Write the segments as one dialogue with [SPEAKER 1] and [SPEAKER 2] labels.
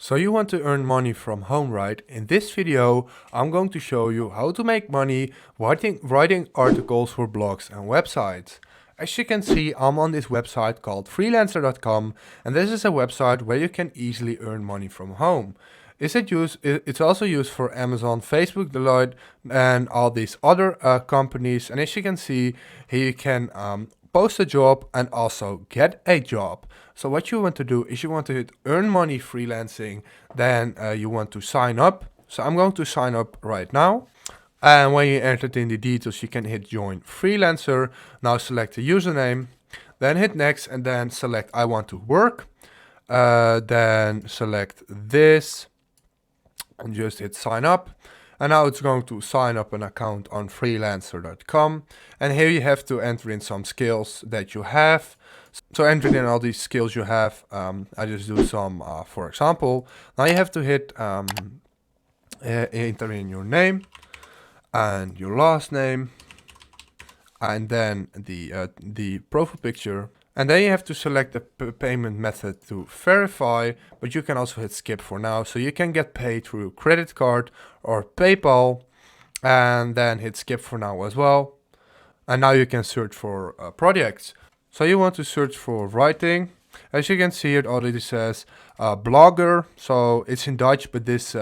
[SPEAKER 1] So you want to earn money from home, right? In this video, I'm going to show you how to make money writing articles for blogs and websites. As you can see, I'm on this website called freelancer.com, and this is a website where you can easily earn money from home. It's also used for Amazon, Facebook, Deloitte, and all these other companies. And as you can see, here you can post a job and also get a job. So what you want to do is you want to hit earn money freelancing, then you want to sign up. So I'm going to sign up right now. And when you entered in the details, you can hit join freelancer. Now select the username, then hit next and then select I want to work. Then select this and just hit sign up. And now it's going to sign up an account on freelancer.com. And here you have to enter in some skills that you have. So entering in all these skills you have, I just do some, for example. Now you have to hit enter in your name and your last name, and then the profile picture. And then you have to select the payment method to verify, but you can also hit skip for now. So you can get paid through credit card or PayPal, and then hit skip for now as well. And now you can search for projects. So you want to search for writing. As you can see, it already says blogger. So it's in Dutch, but this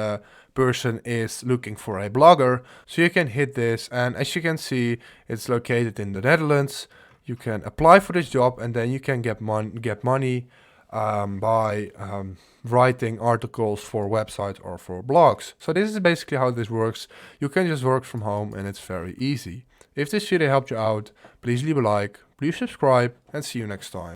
[SPEAKER 1] person is looking for a blogger. So you can hit this, and as you can see, it's located in the Netherlands. You can apply for this job, and then you can get money by writing articles for websites or for blogs. So this is basically how this works. You can just work from home, and it's very easy. If this video helped you out, please leave a like, please subscribe, and see you next time.